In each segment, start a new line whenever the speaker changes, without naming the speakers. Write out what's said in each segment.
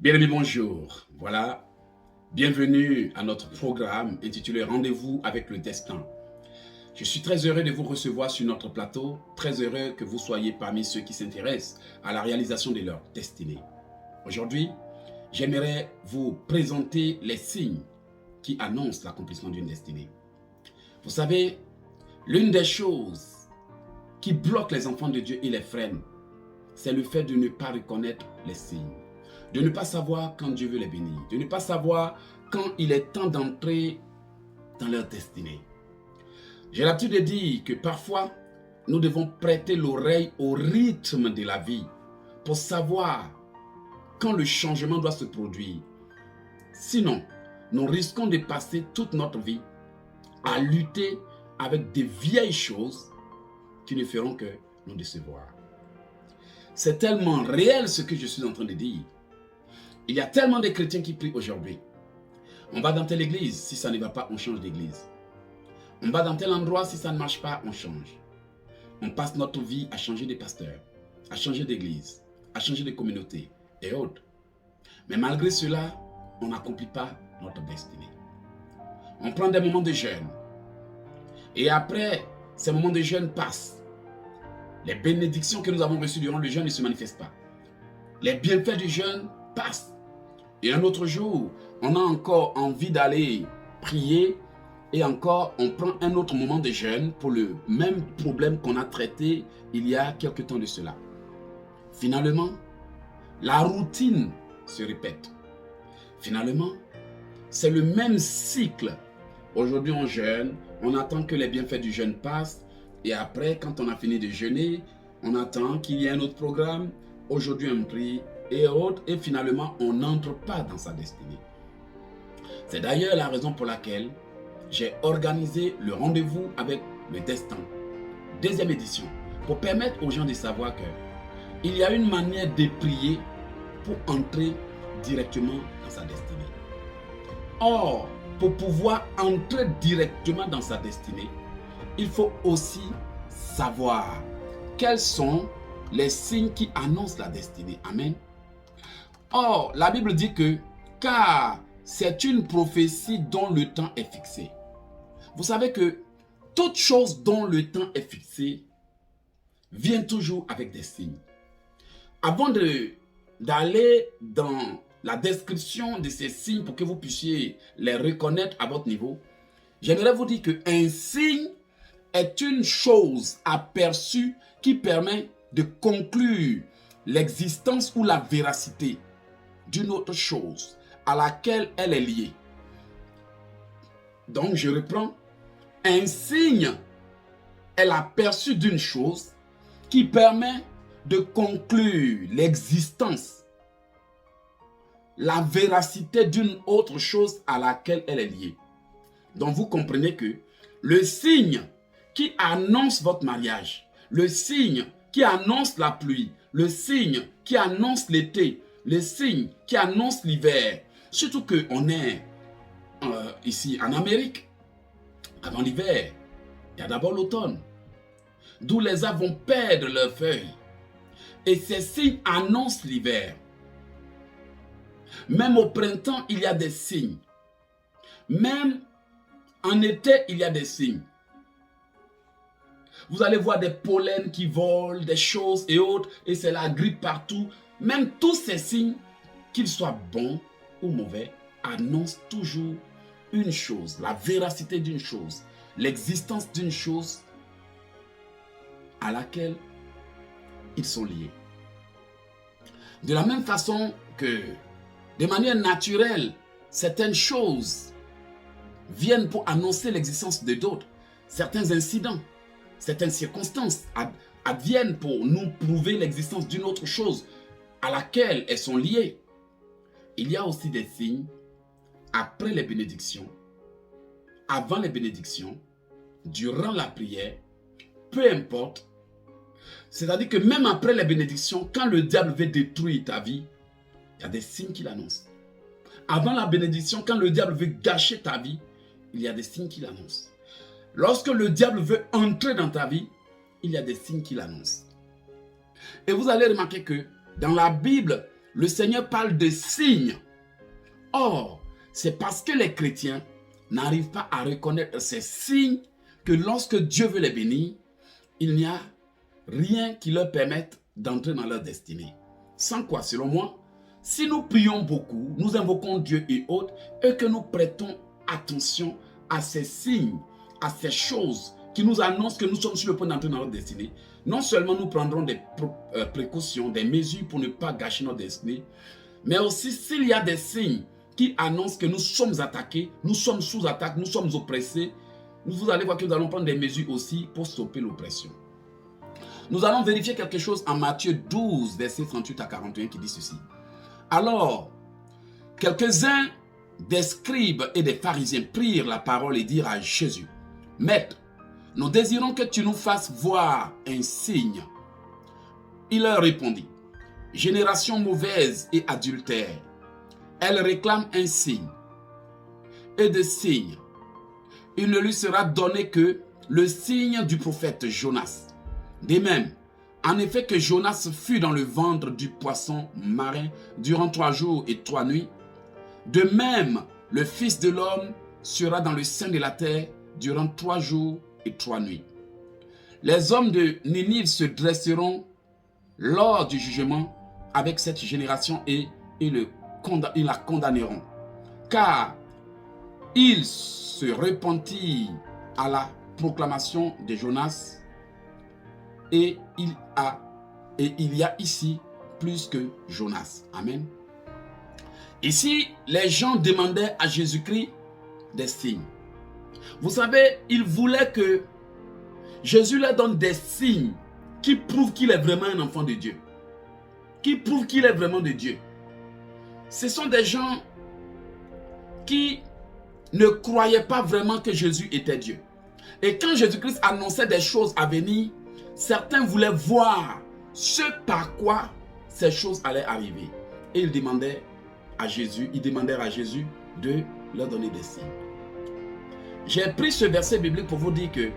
Bien-aimés, bonjour. Voilà, bienvenue à notre programme intitulé Rendez-vous avec le destin. Je suis très heureux de vous recevoir sur notre plateau, très heureux que vous soyez parmi ceux qui s'intéressent à la réalisation de leur destinée. Aujourd'hui, j'aimerais vous présenter les signes qui annoncent l'accomplissement d'une destinée. Vous savez, l'une des choses qui bloquent les enfants de Dieu et les freinent, c'est le fait de ne pas reconnaître les signes. De ne pas savoir quand Dieu veut les bénir, de ne pas savoir quand il est temps d'entrer dans leur destinée. J'ai l'habitude de dire que parfois, nous devons prêter l'oreille au rythme de la vie pour savoir quand le changement doit se produire. Sinon, nous risquons de passer toute notre vie à lutter avec des vieilles choses qui ne feront que nous décevoir. C'est tellement réel ce que je suis en train de dire. Il y a tellement de chrétiens qui prient aujourd'hui. On va dans telle église, si ça ne va pas, on change d'église. On va dans tel endroit, si ça ne marche pas, on change. On passe notre vie à changer de pasteur, à changer d'église, à changer de communauté et autres. Mais malgré cela, on n'accomplit pas notre destinée. On prend des moments de jeûne. Et après, ces moments de jeûne passent. Les bénédictions que nous avons reçues durant le jeûne ne se manifestent pas. Les bienfaits du jeûne passent. Et un autre jour, on a encore envie d'aller prier et encore on prend un autre moment de jeûne pour le même problème qu'on a traité il y a quelque temps de cela. Finalement, la routine se répète. Finalement, c'est le même cycle. Aujourd'hui, on jeûne, on attend que les bienfaits du jeûne passent et après, quand on a fini de jeûner, on attend qu'il y ait un autre programme. Aujourd'hui, on prie et autres, et finalement, on n'entre pas dans sa destinée. C'est d'ailleurs la raison pour laquelle j'ai organisé le rendez-vous avec le destin, deuxième édition, pour permettre aux gens de savoir qu'il y a une manière de prier pour entrer directement dans sa destinée. Or, pour pouvoir entrer directement dans sa destinée, il faut aussi savoir quels sont les signes qui annoncent la destinée. Amen. Or, la Bible dit que, car c'est une prophétie dont le temps est fixé. Vous savez que toute chose dont le temps est fixé vient toujours avec des signes. Avant d'aller dans la description de ces signes pour que vous puissiez les reconnaître à votre niveau, j'aimerais vous dire qu'un signe est une chose aperçue qui permet de conclure l'existence ou la véracité d'une autre chose à laquelle elle est liée. Donc, je reprends. Un signe est l'aperçu d'une chose qui permet de conclure l'existence, la véracité d'une autre chose à laquelle elle est liée. Donc, vous comprenez que le signe qui annonce votre mariage, le signe qui annonce la pluie, le signe qui annonce l'été, le signe qui annonce l'hiver, surtout qu'on est ici en Amérique, avant l'hiver, il y a d'abord l'automne, d'où les arbres vont perdre leurs feuilles. Et ces signes annoncent l'hiver. Même au printemps, il y a des signes. Même en été, il y a des signes. Vous allez voir des pollens qui volent, des choses et autres, et c'est la grippe partout. Même tous ces signes, qu'ils soient bons ou mauvais, annoncent toujours une chose, la véracité d'une chose, l'existence d'une chose à laquelle ils sont liés. De la même façon que, de manière naturelle, certaines choses viennent pour annoncer l'existence de d'autres, certains incidents, certaines circonstances adviennent pour nous prouver l'existence d'une autre chose à laquelle elles sont liées. Il y a aussi des signes après les bénédictions, avant les bénédictions, durant la prière, peu importe. C'est-à-dire que même après les bénédictions, quand le diable veut détruire ta vie, il y a des signes qu'il annonce. Avant la bénédiction, quand le diable veut gâcher ta vie, il y a des signes qu'il annonce. Lorsque le diable veut entrer dans ta vie, il y a des signes qu'il annonce. Et vous allez remarquer que dans la Bible, le Seigneur parle de signes. Or, c'est parce que les chrétiens n'arrivent pas à reconnaître ces signes que lorsque Dieu veut les bénir, il n'y a rien qui leur permette d'entrer dans leur destinée. Sans quoi, selon moi, si nous prions beaucoup, nous invoquons Dieu et autres, et que nous prêtons attention à ces signes, à ces choses qui nous annoncent que nous sommes sur le point d'entrer dans notre destinée, non seulement nous prendrons des précautions, des mesures pour ne pas gâcher notre destinée, mais aussi s'il y a des signes qui annoncent que nous sommes attaqués, nous sommes sous attaque, nous sommes oppressés, vous allez voir que nous allons prendre des mesures aussi pour stopper l'oppression. Nous allons vérifier quelque chose en Matthieu 12, versets 38 à 41 qui dit ceci. Alors, quelques-uns des scribes et des pharisiens prirent la parole et dirent à Jésus, « Maître, nous désirons que tu nous fasses voir un signe. » Il leur répondit, « Génération mauvaise et adultère, elle réclame un signe. Et de signe, il ne lui sera donné que le signe du prophète Jonas. De même, en effet que Jonas fut dans le ventre du poisson marin durant 3 jours et 3 nuits, de même le Fils de l'homme sera dans le sein de la terre durant 3 jours et 3 nuits. Les hommes de Ninive se dresseront lors du jugement avec cette génération et ils la condamneront, car ils se repentirent à la proclamation de Jonas et il y a ici plus que Jonas. Amen. Ici, les gens demandaient à Jésus-Christ des signes. Vous savez, ils voulaient que Jésus leur donne des signes qui prouvent qu'il est vraiment un enfant de Dieu. Qui prouvent qu'il est vraiment de Dieu. Ce sont des gens qui ne croyaient pas vraiment que Jésus était Dieu. Et quand Jésus-Christ annonçait des choses à venir, certains voulaient voir ce par quoi ces choses allaient arriver. Et ils demandèrent à Jésus de leur donner des signes. J'ai pris ce verset biblique pour vous dire que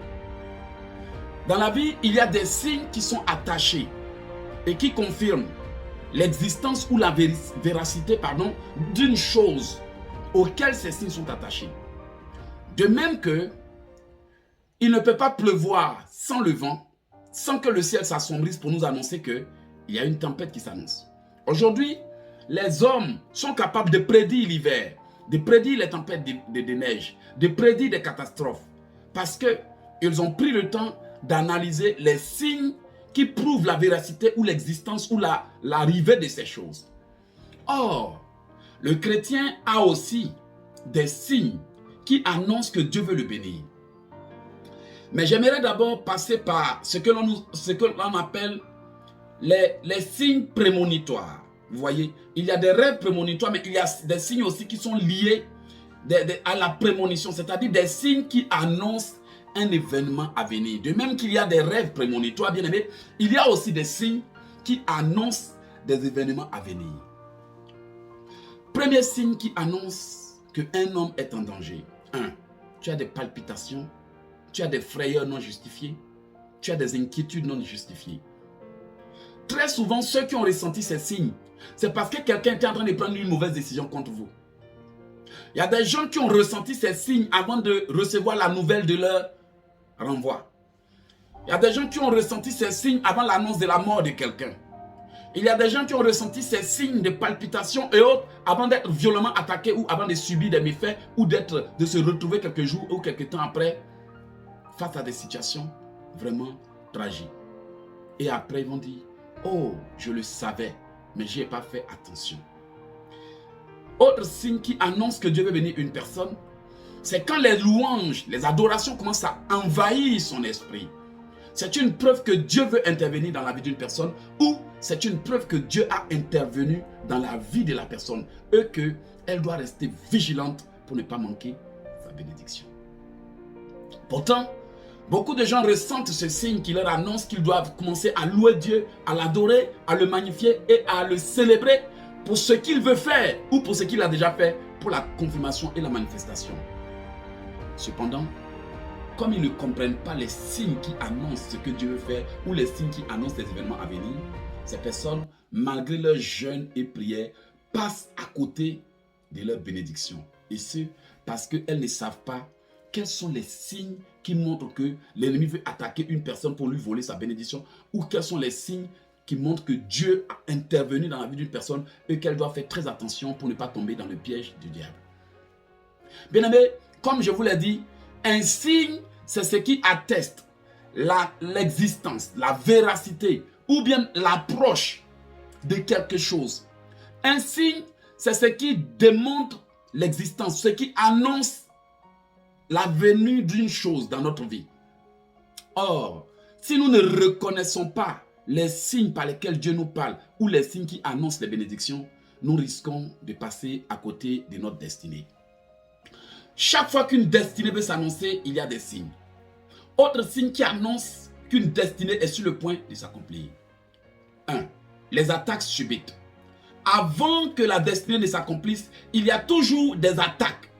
dans la vie, il y a des signes qui sont attachés et qui confirment l'existence ou la véracité d'une chose auquel ces signes sont attachés. De même que il ne peut pas pleuvoir sans le vent, sans que le ciel s'assombrisse pour nous annoncer qu'il y a une tempête qui s'annonce. Aujourd'hui, les hommes sont capables de prédire l'hiver, de prédire les tempêtes de neige, de prédire des catastrophes, parce qu'ils ont pris le temps d'analyser les signes qui prouvent la véracité ou l'existence ou l'arrivée de ces choses. Or, le chrétien a aussi des signes qui annoncent que Dieu veut le bénir. Mais j'aimerais d'abord passer par ce que l'on appelle les signes prémonitoires. Vous voyez, il y a des rêves prémonitoires, mais il y a des signes aussi qui sont liés à la prémonition, c'est-à-dire des signes qui annoncent un événement à venir. De même qu'il y a des rêves prémonitoires, bien aimés, il y a aussi des signes qui annoncent des événements à venir. Premier signe qui annonce qu'un homme est en danger. 1. Tu as des palpitations, tu as des frayeurs non justifiées, tu as des inquiétudes non justifiées. Très souvent, ceux qui ont ressenti ces signes, c'est parce que quelqu'un était en train de prendre une mauvaise décision contre vous. Il y a des gens qui ont ressenti ces signes avant de recevoir la nouvelle de leur renvoi. Il y a des gens qui ont ressenti ces signes avant l'annonce de la mort de quelqu'un. Il y a des gens qui ont ressenti ces signes de palpitations et autres avant d'être violemment attaqués ou avant de subir des méfaits ou de se retrouver quelques jours ou quelques temps après face à des situations vraiment tragiques. Et après, ils vont dire, oh, je le savais, mais je n'ai pas fait attention. Autre signe qui annonce que Dieu veut bénir une personne, c'est quand les louanges, les adorations commencent à envahir son esprit. C'est une preuve que Dieu veut intervenir dans la vie d'une personne ou c'est une preuve que Dieu a intervenu dans la vie de la personne et qu'elle doit rester vigilante pour ne pas manquer sa bénédiction. Pourtant, beaucoup de gens ressentent ce signe qui leur annonce qu'ils doivent commencer à louer Dieu, à l'adorer, à le magnifier et à le célébrer pour ce qu'il veut faire ou pour ce qu'il a déjà fait pour la confirmation et la manifestation. Cependant, comme ils ne comprennent pas les signes qui annoncent ce que Dieu veut faire ou les signes qui annoncent les événements à venir, ces personnes, malgré leur jeûne et prière, passent à côté de leur bénédiction. Et ce, parce qu'elles ne savent pas quels sont les signes qui montrent que l'ennemi veut attaquer une personne pour lui voler sa bénédiction, ou quels sont les signes qui montrent que Dieu a intervenu dans la vie d'une personne et qu'elle doit faire très attention pour ne pas tomber dans le piège du diable. Bien-aimés, comme je vous l'ai dit, un signe, c'est ce qui atteste l'existence, la véracité ou bien l'approche de quelque chose. Un signe, c'est ce qui démontre l'existence, ce qui annonce la venue d'une chose dans notre vie. Or, si nous ne reconnaissons pas les signes par lesquels Dieu nous parle ou les signes qui annoncent les bénédictions, nous risquons de passer à côté de notre destinée. Chaque fois qu'une destinée veut s'annoncer, il y a des signes. Autre signe qui annonce qu'une destinée est sur le point de s'accomplir. 1. Les attaques subites. Avant que la destinée ne s'accomplisse, il y a toujours des attaques.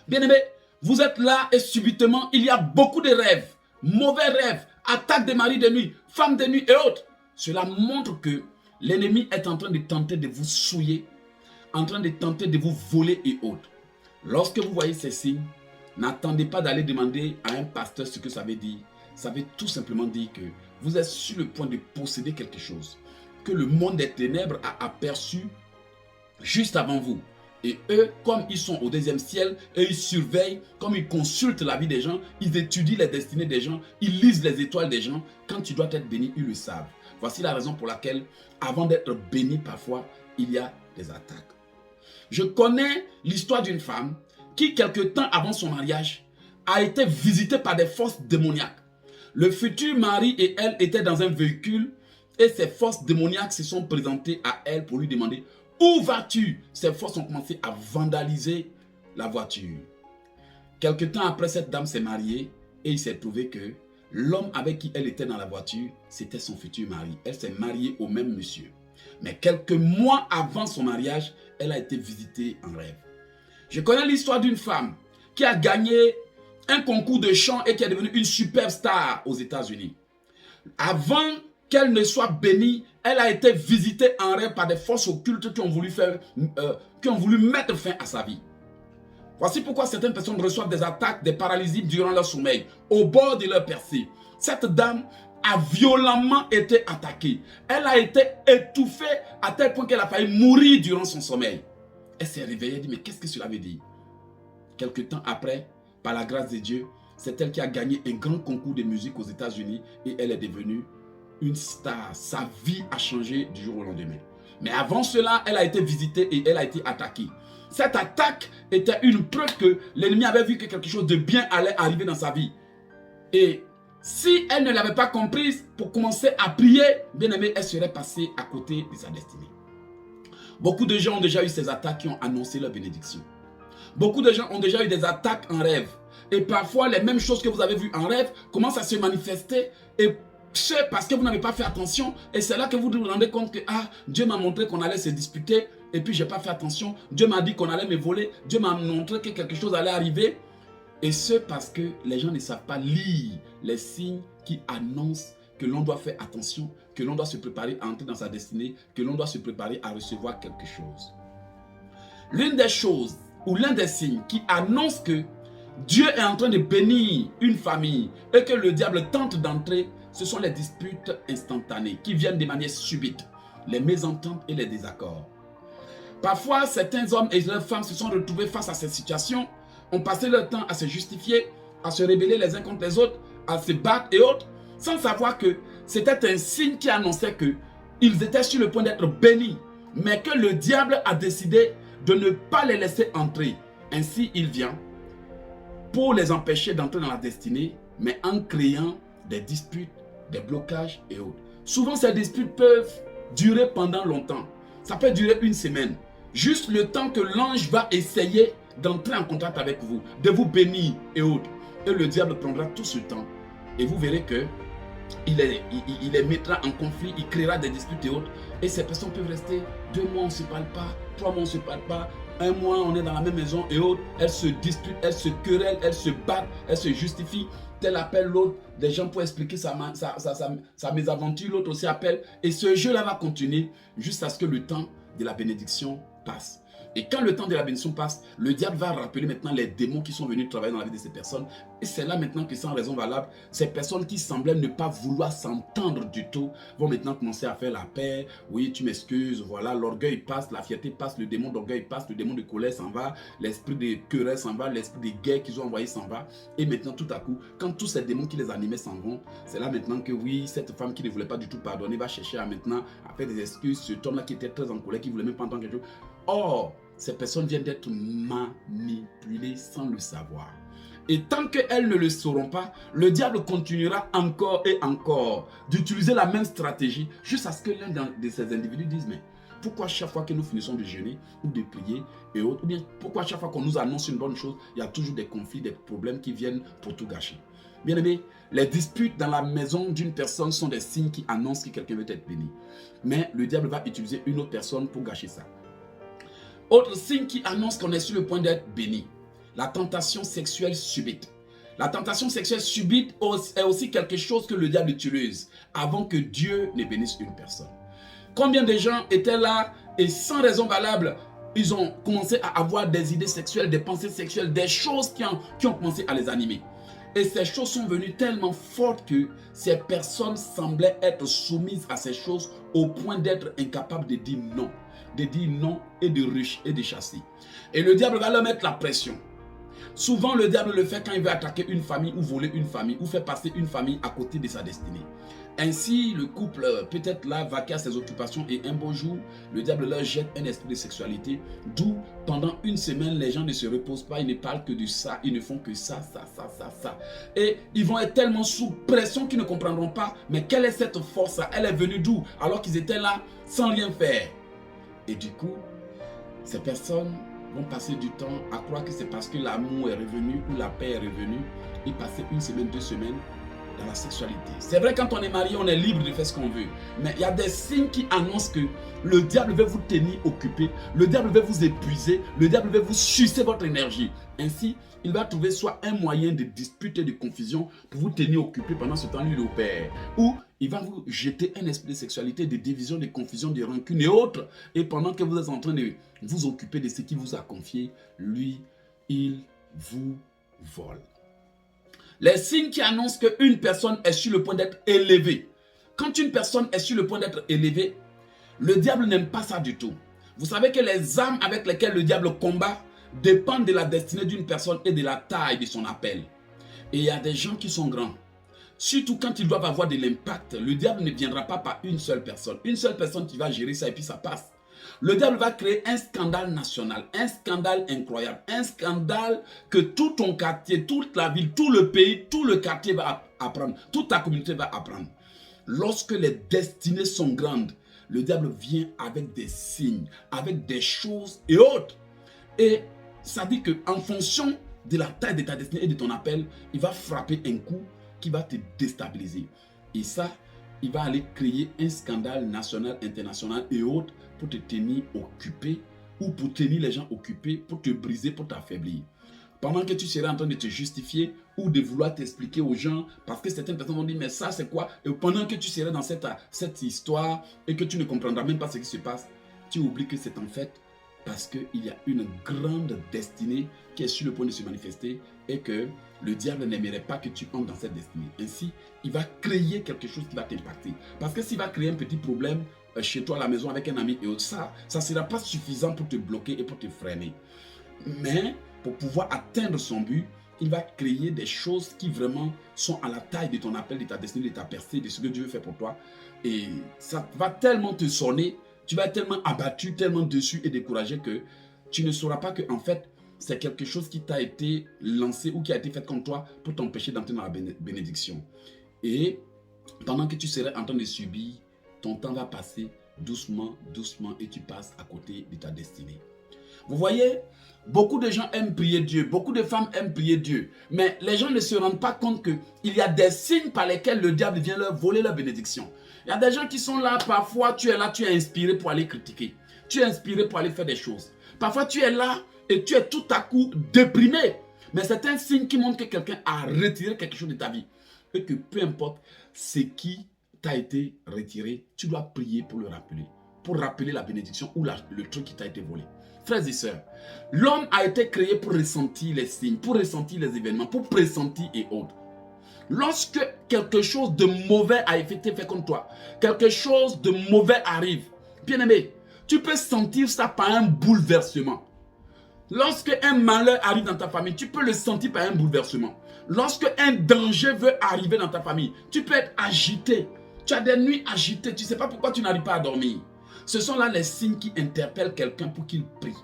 Bien-aimés, vous êtes là et subitement, il y a beaucoup de rêves, mauvais rêves, attaques de maris de nuit, femmes de nuit et autres. Cela montre que l'ennemi est en train de tenter de vous souiller, en train de tenter de vous voler et autres. Lorsque vous voyez ces signes, n'attendez pas d'aller demander à un pasteur ce que ça veut dire. Ça veut tout simplement dire que vous êtes sur le point de posséder quelque chose que le monde des ténèbres a aperçu juste avant vous. Et eux, comme ils sont au deuxième ciel, et ils surveillent, comme ils consultent la vie des gens, ils étudient les destinées des gens, ils lisent les étoiles des gens. Quand tu dois être béni, ils le savent. Voici la raison pour laquelle, avant d'être béni parfois, il y a des attaques. Je connais l'histoire d'une femme qui, quelque temps avant son mariage, a été visitée par des forces démoniaques. Le futur mari et elle étaient dans un véhicule et ces forces démoniaques se sont présentées à elle pour lui demander « Où vas-tu » Ces forces ont commencé à vandaliser la voiture. Quelque temps après, cette dame s'est mariée et il s'est trouvé que l'homme avec qui elle était dans la voiture, c'était son futur mari. Elle s'est mariée au même monsieur. Mais quelques mois avant son mariage, elle a été visitée en rêve. Je connais l'histoire d'une femme qui a gagné un concours de chant et qui est devenue une superbe star aux États-Unis. Avant qu'elle ne soit bénie, elle a été visitée en rêve par des forces occultes qui ont voulu mettre fin à sa vie. Voici pourquoi certaines personnes reçoivent des attaques, des paralysies durant leur sommeil, au bord de leur percée. Cette dame a violemment été attaquée. Elle a été étouffée à tel point qu'elle a failli mourir durant son sommeil. Elle s'est réveillée et dit, mais qu'est-ce que cela veut dire? Quelque temps après, par la grâce de Dieu, c'est elle qui a gagné un grand concours de musique aux États-Unis et elle est devenue une star. Sa vie a changé du jour au lendemain. Mais avant cela, elle a été visitée et elle a été attaquée. Cette attaque était une preuve que l'ennemi avait vu que quelque chose de bien allait arriver dans sa vie. Et si elle ne l'avait pas comprise, pour commencer à prier, bien aimée, elle serait passée à côté de sa destinée. Beaucoup de gens ont déjà eu ces attaques qui ont annoncé leur bénédiction. Beaucoup de gens ont déjà eu des attaques en rêve. Et parfois, les mêmes choses que vous avez vues en rêve commencent à se manifester. Et c'est parce que vous n'avez pas fait attention. Et c'est là que vous vous rendez compte que Dieu m'a montré qu'on allait se disputer. Et puis, je n'ai pas fait attention. Dieu m'a dit qu'on allait me voler. Dieu m'a montré que quelque chose allait arriver. Et ce parce que les gens ne savent pas lire les signes qui annoncent que l'on doit faire attention, que l'on doit se préparer à entrer dans sa destinée, que l'on doit se préparer à recevoir quelque chose. L'une des choses ou l'un des signes qui annonce que Dieu est en train de bénir une famille et que le diable tente d'entrer, ce sont les disputes instantanées qui viennent de manière subite, les mésententes et les désaccords. Parfois, certains hommes et leurs femmes se sont retrouvés face à cette situation, ont passé leur temps à se justifier, à se rebeller les uns contre les autres, à se battre et autres, sans savoir que c'était un signe qui annonçait qu'ils étaient sur le point d'être bénis, mais que le diable a décidé de ne pas les laisser entrer. Ainsi, il vient pour les empêcher d'entrer dans la destinée, mais en créant des disputes, des blocages et autres. Souvent, ces disputes peuvent durer pendant longtemps. Ça peut durer une semaine. Juste le temps que l'ange va essayer d'entrer en contact avec vous, de vous bénir et autres. Et le diable prendra tout ce temps. Et vous verrez que il les mettra en conflit, il créera des disputes et autres. Et ces personnes peuvent rester 2 mois, on ne se parle pas, 3 mois, on ne se parle pas, un mois, on est dans la même maison et autres, elles se disputent, elles se querellent, elles se battent, elles se justifient. Tel appelle l'autre, des gens pour expliquer sa mésaventure, l'autre aussi appelle. Et ce jeu-là va continuer jusqu'à ce que le temps de la bénédiction passe. Et quand le temps de la bénédiction passe, le diable va rappeler maintenant les démons qui sont venus travailler dans la vie de ces personnes. Et c'est là maintenant que, sans raison valable, ces personnes qui semblaient ne pas vouloir s'entendre du tout vont maintenant commencer à faire la paix. Oui, tu m'excuses, voilà, l'orgueil passe, la fierté passe, le démon d'orgueil passe, le démon de colère s'en va, l'esprit de querelle s'en va, l'esprit de guerre qu'ils ont envoyé s'en va. Et maintenant, tout à coup, quand tous ces démons qui les animaient s'en vont, c'est là maintenant que oui, cette femme qui ne voulait pas du tout pardonner va chercher à maintenant à faire des excuses. Ce homme-là qui était très en colère, qui ne voulait même pas entendre quelque chose. Or, ces personnes viennent d'être manipulées sans le savoir. Et tant qu'elles ne le sauront pas, le diable continuera encore et encore d'utiliser la même stratégie jusqu'à ce que l'un de ces individus dise, mais pourquoi chaque fois que nous finissons de jeûner ou de prier et autres, ou bien pourquoi chaque fois qu'on nous annonce une bonne chose, il y a toujours des conflits, des problèmes qui viennent pour tout gâcher. Bien aimé, les disputes dans la maison d'une personne sont des signes qui annoncent que quelqu'un veut être béni. Mais le diable va utiliser une autre personne pour gâcher ça. Autre signe qui annonce qu'on est sur le point d'être béni, la tentation sexuelle subite. La tentation sexuelle subite est aussi quelque chose que le diable utilise avant que Dieu ne bénisse une personne. Combien de gens étaient là et sans raison valable, ils ont commencé à avoir des idées sexuelles, des pensées sexuelles, des choses qui ont commencé à les animer. Et ces choses sont venues tellement fortes que ces personnes semblaient être soumises à ces choses au point d'être incapables de dire non. De dire non et de chasser. Et le diable va leur mettre la pression. Souvent, le diable le fait quand il veut attaquer une famille ou voler une famille ou faire passer une famille à côté de sa destinée. Ainsi, le couple peut-être là vaquer à ses occupations et un beau jour, le diable leur jette un esprit de sexualité, d'où pendant une semaine, les gens ne se reposent pas, ils ne parlent que de ça, ils ne font que ça. Et ils vont être tellement sous pression qu'ils ne comprendront pas, mais quelle est cette force-là? Elle est venue d'où? Alors qu'ils étaient là sans rien faire. Et du coup, ces personnes vont passer du temps à croire que c'est parce que l'amour est revenu ou la paix est revenue et passer une semaine, 2 semaines dans la sexualité. C'est vrai, quand on est marié, on est libre de faire ce qu'on veut. Mais il y a des signes qui annoncent que le diable veut vous tenir occupé, le diable veut vous épuiser, le diable veut vous sucer votre énergie. Ainsi, il va trouver soit un moyen de dispute et de confusion pour vous tenir occupé pendant ce temps, lui, il opère. Ou il va vous jeter un esprit de sexualité, de division, de confusion, de rancune et autres. Et pendant que vous êtes en train de vous occuper de ce qu'il vous a confié, lui, il vous vole. Les signes qui annoncent qu'une personne est sur le point d'être élevée. Quand une personne est sur le point d'être élevée, le diable n'aime pas ça du tout. Vous savez que les armes avec lesquelles le diable combat dépendent de la destinée d'une personne et de la taille de son appel. Et il y a des gens qui sont grands. Surtout quand ils doivent avoir de l'impact, le diable ne viendra pas par une seule personne. Une seule personne qui va gérer ça et puis ça passe. Le diable va créer un scandale national, un scandale incroyable, un scandale que tout ton quartier, toute la ville, tout le pays, tout le quartier va apprendre, toute ta communauté va apprendre. Lorsque les destinées sont grandes, le diable vient avec des signes, avec des choses et autres. Et ça dit qu'en fonction de la taille de ta destinée et de ton appel, il va frapper un coup qui va te déstabiliser. Et ça, il va aller créer un scandale national, international et autres pour te tenir occupé ou pour tenir les gens occupés, pour te briser, pour t'affaiblir. Pendant que tu seras en train de te justifier ou de vouloir t'expliquer aux gens, parce que certaines personnes vont dire, mais ça c'est quoi? Et pendant que tu seras dans cette histoire et que tu ne comprendras même pas ce qui se passe, tu oublies que c'est en fait parce qu'il y a une grande destinée qui est sur le point de se manifester et que le diable n'aimerait pas que tu entres dans cette destinée. Ainsi, il va créer quelque chose qui va t'impacter. Parce que s'il va créer un petit problème chez toi à la maison avec un ami et autres, ça ne sera pas suffisant pour te bloquer et pour te freiner. Mais pour pouvoir atteindre son but, il va créer des choses qui vraiment sont à la taille de ton appel, de ta destinée, de ta percée, de ce que Dieu veut faire pour toi. Et ça va tellement te sonner, tu vas être tellement abattu, tellement dessus et découragé que tu ne sauras pas que en fait, c'est quelque chose qui t'a été lancé ou qui a été fait contre toi pour t'empêcher d'entrer dans la bénédiction. Et pendant que tu serais en train de subir, ton temps va passer doucement, doucement et tu passes à côté de ta destinée. Vous voyez, beaucoup de gens aiment prier Dieu, beaucoup de femmes aiment prier Dieu, mais les gens ne se rendent pas compte qu'il y a des signes par lesquels le diable vient leur voler leur bénédiction. Il y a des gens qui sont là, parfois tu es inspiré pour aller critiquer, tu es inspiré pour aller faire des choses. Parfois, tu es là et tu es tout à coup déprimé. Mais c'est un signe qui montre que quelqu'un a retiré quelque chose de ta vie. Et que peu importe ce qui t'a été retiré, tu dois prier pour le rappeler. Pour rappeler la bénédiction ou le truc qui t'a été volé. Frères et sœurs, l'homme a été créé pour ressentir les signes, pour ressentir les événements, pour pressentir et autres. Lorsque quelque chose de mauvais a été fait contre toi, quelque chose de mauvais arrive, bien-aimé, tu peux sentir ça par un bouleversement. Lorsque un malheur arrive dans ta famille, tu peux le sentir par un bouleversement. Lorsque un danger veut arriver dans ta famille, tu peux être agité. Tu as des nuits agitées, tu ne sais pas pourquoi tu n'arrives pas à dormir. Ce sont là les signes qui interpellent quelqu'un pour qu'il prie.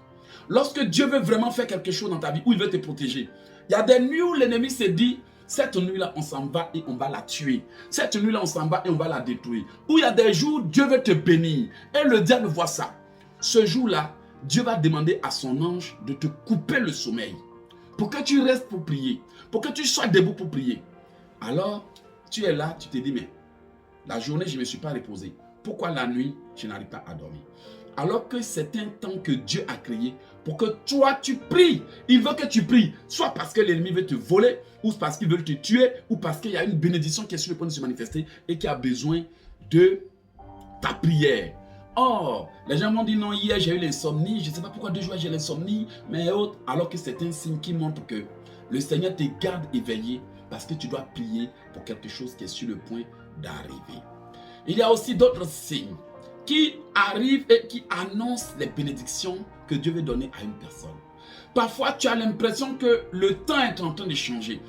Lorsque Dieu veut vraiment faire quelque chose dans ta vie, où il veut te protéger, il y a des nuits où l'ennemi se dit, cette nuit-là, on s'en va et on va la tuer. Cette nuit-là, on s'en va et on va la détruire. Ou il y a des jours où Dieu veut te bénir. Et le diable voit ça. Ce jour-là, Dieu va demander à son ange de te couper le sommeil. Pour que tu restes pour prier. Pour que tu sois debout pour prier. Alors, tu es là, tu te dis, mais la journée, je ne me suis pas reposé. Pourquoi la nuit, je n'arrive pas à dormir? Alors que c'est un temps que Dieu a créé pour que toi, tu pries. Il veut que tu pries. Soit parce que l'ennemi veut te voler, ou parce qu'il veut te tuer, ou parce qu'il y a une bénédiction qui est sur le point de se manifester et qui a besoin de ta prière. Or, les gens m'ont dit non, hier j'ai eu l'insomnie, je ne sais pas pourquoi 2 jours j'ai l'insomnie, mais autres, alors que c'est un signe qui montre que le Seigneur te garde éveillé parce que tu dois prier pour quelque chose qui est sur le point d'arriver. Il y a aussi d'autres signes qui arrivent et qui annoncent les bénédictions que Dieu veut donner à une personne. Parfois, tu as l'impression que le temps est en train de changer.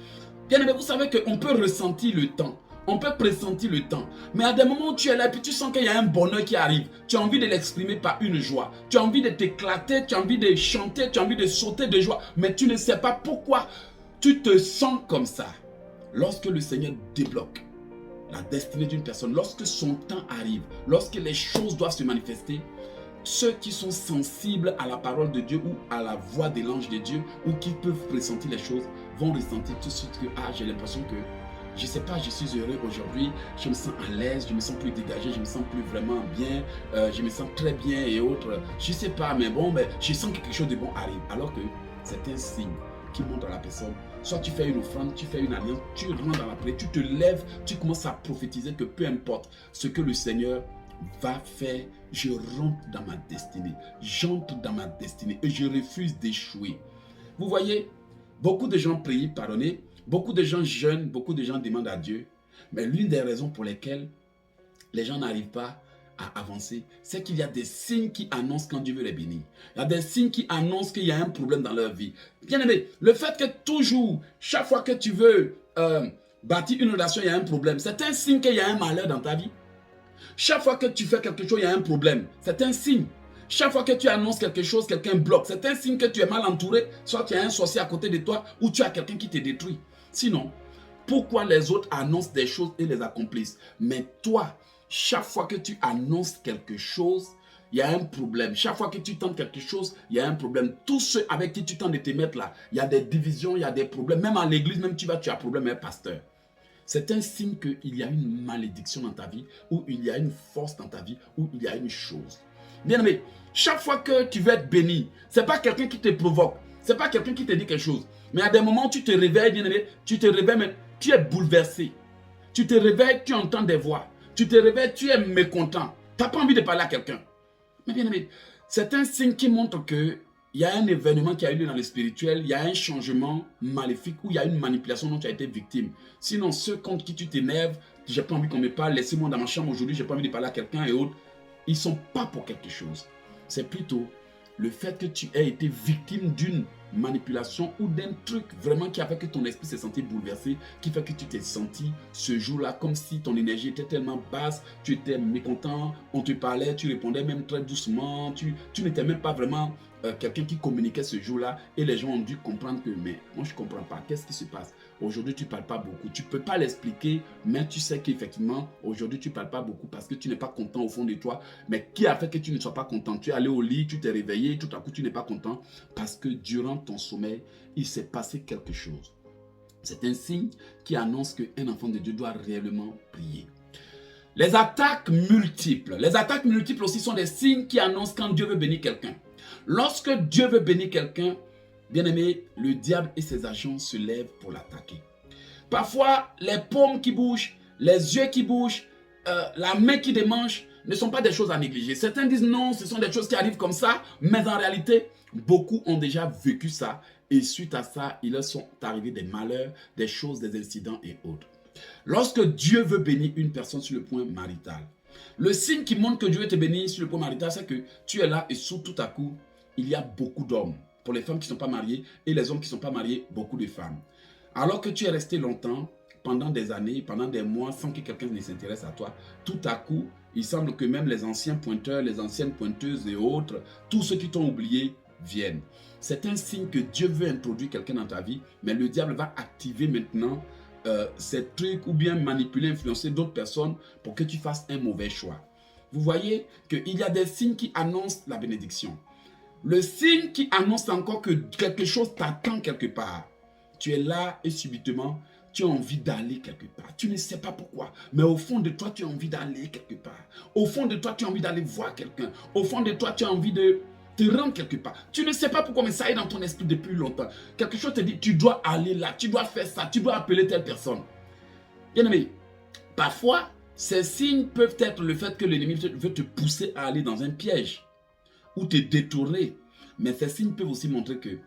Bien aimé, vous savez qu'on peut ressentir le temps. On peut pressentir le temps. Mais à des moments où tu es là et puis tu sens qu'il y a un bonheur qui arrive. Tu as envie de l'exprimer par une joie. Tu as envie de t'éclater, tu as envie de chanter, tu as envie de sauter de joie. Mais tu ne sais pas pourquoi tu te sens comme ça. Lorsque le Seigneur débloque la destinée d'une personne, lorsque son temps arrive, lorsque les choses doivent se manifester, ceux qui sont sensibles à la parole de Dieu ou à la voix de l'ange de Dieu ou qui peuvent pressentir les choses vont ressentir tout de suite que j'ai l'impression que je ne sais pas, je suis heureux aujourd'hui, je me sens à l'aise, je me sens plus dégagé, je me sens plus vraiment bien, je me sens très bien et autres. Je ne sais pas, mais bon, je sens que quelque chose de bon arrive. Alors que c'est un signe qui montre à la personne. Soit tu fais une offrande, tu fais une alliance, tu rentres dans la prière, tu te lèves, tu commences à prophétiser que peu importe ce que le Seigneur va faire, je rentre dans ma destinée. J'entre dans ma destinée et je refuse d'échouer. Vous voyez, beaucoup de gens prient, pardonnez, beaucoup de gens jeûnent, beaucoup de gens demandent à Dieu. Mais l'une des raisons pour lesquelles les gens n'arrivent pas à avancer, c'est qu'il y a des signes qui annoncent quand Dieu veut les bénir. Il y a des signes qui annoncent qu'il y a un problème dans leur vie. Bien aimé, le fait que toujours, chaque fois que tu veux bâtir une relation, il y a un problème, c'est un signe qu'il y a un malheur dans ta vie. Chaque fois que tu fais quelque chose, il y a un problème. C'est un signe. Chaque fois que tu annonces quelque chose, quelqu'un bloque. C'est un signe que tu es mal entouré. Soit tu as un sorcier à côté de toi ou tu as quelqu'un qui te détruit. Sinon, pourquoi les autres annoncent des choses et les accomplissent? Mais toi, chaque fois que tu annonces quelque chose, il y a un problème. Chaque fois que tu tentes quelque chose, il y a un problème. Tous ceux avec qui tu tentes de te mettre là, il y a des divisions, il y a des problèmes. Même à l'église, même tu as un problème avec un pasteur. C'est un signe qu'il y a une malédiction dans ta vie, ou il y a une force dans ta vie, ou il y a une chose. Bien aimé, chaque fois que tu veux être béni, ce n'est pas quelqu'un qui te provoque, ce n'est pas quelqu'un qui te dit quelque chose. Mais à des moments où tu te réveilles, bien aimé, tu te réveilles, mais tu es bouleversé. Tu te réveilles, tu entends des voix. Tu te réveilles, tu es mécontent. Tu n'as pas envie de parler à quelqu'un. Mais bien aimé, c'est un signe qui montre que il y a un événement qui a eu lieu dans le spirituel, il y a un changement maléfique ou il y a une manipulation dont tu as été victime. Sinon, ceux contre qui tu t'énerves, j'ai pas envie qu'on me parle, laissez-moi dans ma chambre aujourd'hui, j'ai pas envie de parler à quelqu'un et autres, ils ne sont pas pour quelque chose. C'est plutôt le fait que tu aies été victime d'une manipulation ou d'un truc vraiment qui a fait que ton esprit s'est senti bouleversé, qui fait que tu t'es senti ce jour-là comme si ton énergie était tellement basse, tu étais mécontent, on te parlait, tu répondais même très doucement, tu n'étais même pas vraiment quelqu'un qui communiquait ce jour-là et les gens ont dû comprendre que mais moi je ne comprends pas, qu'est-ce qui se passe? Aujourd'hui tu ne parles pas beaucoup, tu ne peux pas l'expliquer, mais tu sais qu'effectivement aujourd'hui tu ne parles pas beaucoup parce que tu n'es pas content au fond de toi. Mais qui a fait que tu ne sois pas content? Tu es allé au lit, tu t'es réveillé, tout à coup tu n'es pas content parce que durant ton sommeil, il s'est passé quelque chose. C'est un signe qui annonce qu'un enfant de Dieu doit réellement prier. Les attaques multiples aussi sont des signes qui annoncent quand Dieu veut bénir quelqu'un. Lorsque Dieu veut bénir quelqu'un, bien aimé, le diable et ses agents se lèvent pour l'attaquer. Parfois, les paumes qui bougent, les yeux qui bougent, la main qui démange ne sont pas des choses à négliger. Certains disent non, ce sont des choses qui arrivent comme ça, mais en réalité, beaucoup ont déjà vécu ça et suite à ça, il leur sont arrivés des malheurs, des choses, des incidents et autres. Lorsque Dieu veut bénir une personne sur le point marital, le signe qui montre que Dieu veut te bénir sur le point marital, c'est que tu es là et tout à coup, il y a beaucoup d'hommes. Pour les femmes qui ne sont pas mariées et les hommes qui ne sont pas mariés, beaucoup de femmes. Alors que tu es resté longtemps, pendant des années, pendant des mois, sans que quelqu'un ne s'intéresse à toi, tout à coup, il semble que même les anciens pointeurs, les anciennes pointeuses et autres, tous ceux qui t'ont oublié viennent. C'est un signe que Dieu veut introduire quelqu'un dans ta vie, mais le diable va activer maintenant ces trucs ou bien manipuler, influencer d'autres personnes pour que tu fasses un mauvais choix. Vous voyez qu'il y a des signes qui annoncent la bénédiction. Le signe qui annonce encore que quelque chose t'attend quelque part. Tu es là et subitement, tu as envie d'aller quelque part. Tu ne sais pas pourquoi, mais au fond de toi, tu as envie d'aller quelque part. Au fond de toi, tu as envie d'aller voir quelqu'un. Au fond de toi, tu as envie de te rendre quelque part. Tu ne sais pas pourquoi, mais ça est dans ton esprit depuis longtemps. Quelque chose te dit, tu dois aller là, tu dois faire ça, tu dois appeler telle personne. Bien aimé, parfois, ces signes peuvent être le fait que l'ennemi veut te pousser à aller dans un piège ou te détourner. Mais ces signes peuvent aussi montrer que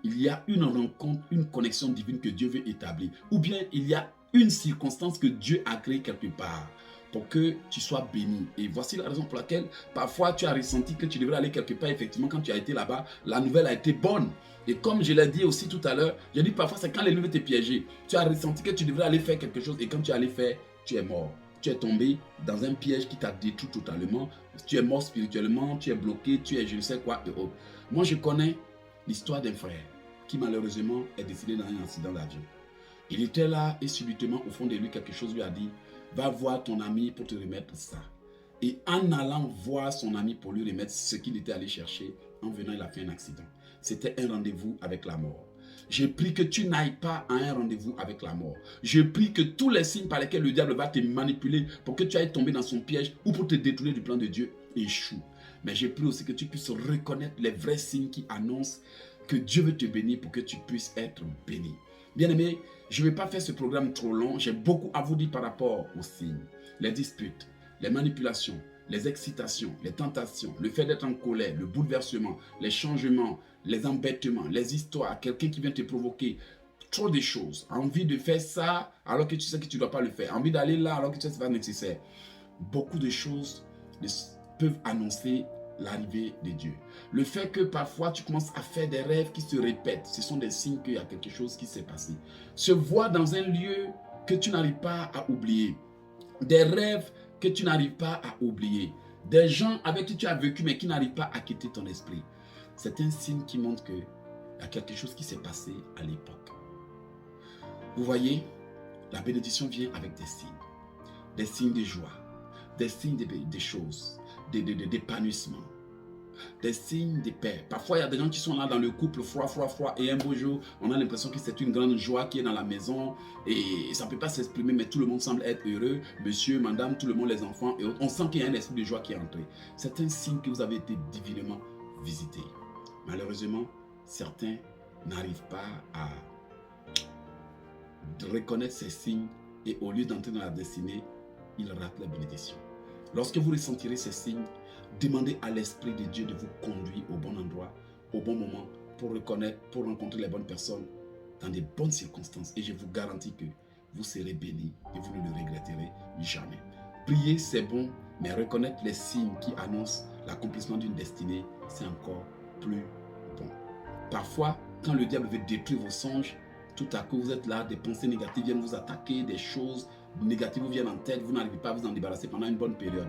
il y a une rencontre, une connexion divine que Dieu veut établir. Ou bien il y a une circonstance que Dieu a créée quelque part pour que tu sois béni. Et voici la raison pour laquelle parfois tu as ressenti que tu devrais aller quelque part. Effectivement, quand tu as été là-bas, la nouvelle a été bonne. Et comme je l'ai dit aussi tout à l'heure, j'ai dit parfois c'est quand l'ennemi veut te piéger. Tu as ressenti que tu devrais aller faire quelque chose et quand tu es allé faire, tu es mort. Tu es tombé dans un piège qui t'a détruit totalement. Tu es mort spirituellement, tu es bloqué, tu es je ne sais quoi et autres. Moi, je connais l'histoire d'un frère qui malheureusement est décédé dans un accident d'avion. Il était là et subitement au fond de lui quelque chose lui a dit, va voir ton ami pour te remettre ça. Et en allant voir son ami pour lui remettre ce qu'il était allé chercher, en venant il a fait un accident. C'était un rendez-vous avec la mort. Je prie que tu n'ailles pas à un rendez-vous avec la mort. Je prie que tous les signes par lesquels le diable va te manipuler pour que tu ailles tomber dans son piège ou pour te détourner du plan de Dieu échouent. Mais je prie aussi que tu puisses reconnaître les vrais signes qui annoncent que Dieu veut te bénir pour que tu puisses être béni. Bien-aimé, je ne vais pas faire ce programme trop long. J'ai beaucoup à vous dire par rapport aux signes. Les disputes, les manipulations, les excitations, les tentations, le fait d'être en colère, le bouleversement, les changements, les embêtements, les histoires, quelqu'un qui vient te provoquer, trop de choses. Envie de faire ça alors que tu sais que tu ne dois pas le faire. Envie d'aller là alors que tu sais que ce n'est pas nécessaire. Beaucoup de choses peuvent annoncer l'arrivée de Dieu. Le fait que parfois tu commences à faire des rêves qui se répètent, ce sont des signes qu'il y a quelque chose qui s'est passé. Se voir dans un lieu que tu n'arrives pas à oublier. Des rêves que tu n'arrives pas à oublier. Des gens avec qui tu as vécu mais qui n'arrivent pas à quitter ton esprit. C'est un signe qui montre qu'il y a quelque chose qui s'est passé à l'époque. Vous voyez, la bénédiction vient avec des signes de joie, des signes de choses, d'épanouissement, des signes de paix. Parfois, il y a des gens qui sont là dans le couple, froid, et un beau jour, on a l'impression que c'est une grande joie qui est dans la maison et ça ne peut pas s'exprimer, mais tout le monde semble être heureux, monsieur, madame, tout le monde, les enfants et autres. On sent qu'il y a un esprit de joie qui est entré. C'est un signe que vous avez été divinement visité. Malheureusement, certains n'arrivent pas à reconnaître ces signes et au lieu d'entrer dans la destinée, ils ratent la bénédiction. Lorsque vous ressentirez ces signes, demandez à l'Esprit de Dieu de vous conduire au bon endroit, au bon moment, pour reconnaître, pour rencontrer les bonnes personnes dans des bonnes circonstances. Et je vous garantis que vous serez bénis et vous ne le regretterez jamais. Prier, c'est bon, mais reconnaître les signes qui annoncent l'accomplissement d'une destinée, c'est encore plus bon. Parfois, quand le diable veut détruire vos songes, tout à coup, vous êtes là, des pensées négatives viennent vous attaquer, des choses négatives vous viennent en tête, vous n'arrivez pas à vous en débarrasser pendant une bonne période.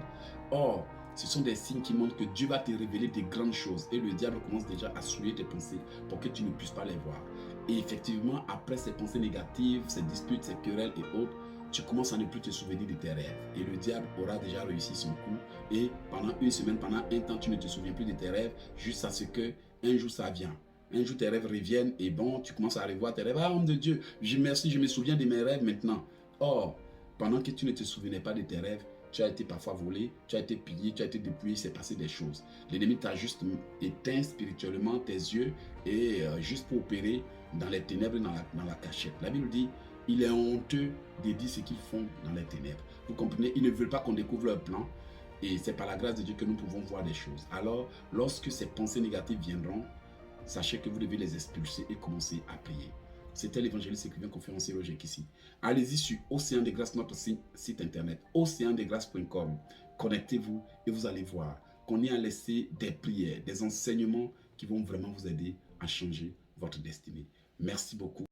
Or, ce sont des signes qui montrent que Dieu va te révéler des grandes choses et le diable commence déjà à souiller tes pensées pour que tu ne puisses pas les voir. Et effectivement, après ces pensées négatives, ces disputes, ces querelles et autres, tu commences à ne plus te souvenir de tes rêves. Et le diable aura déjà réussi son coup. Et pendant une semaine, pendant un temps, tu ne te souviens plus de tes rêves jusqu'à ce qu'un jour ça vient. Un jour, tes rêves reviennent et bon, tu commences à revoir tes rêves. Ah, homme de Dieu, merci, je me souviens de mes rêves maintenant. Or, pendant que tu ne te souvenais pas de tes rêves, tu as été parfois volé, tu as été pillé, tu as été dépouillé, il s'est passé des choses. L'ennemi t'a juste éteint spirituellement tes yeux et juste pour opérer dans les ténèbres, dans la cachette. La Bible dit, il est honteux de dire ce qu'ils font dans les ténèbres. Vous comprenez, ils ne veulent pas qu'on découvre leur plan. Et c'est par la grâce de Dieu que nous pouvons voir des choses. Alors, lorsque ces pensées négatives viendront, sachez que vous devez les expulser et commencer à prier. C'était l'évangéliste écrivain conférencier Roger Kissi. Allez-y sur Océan des Grâces, notre site internet, océandesgrâces.com. Connectez-vous et vous allez voir qu'on y a laissé des prières, des enseignements qui vont vraiment vous aider à changer votre destinée. Merci beaucoup.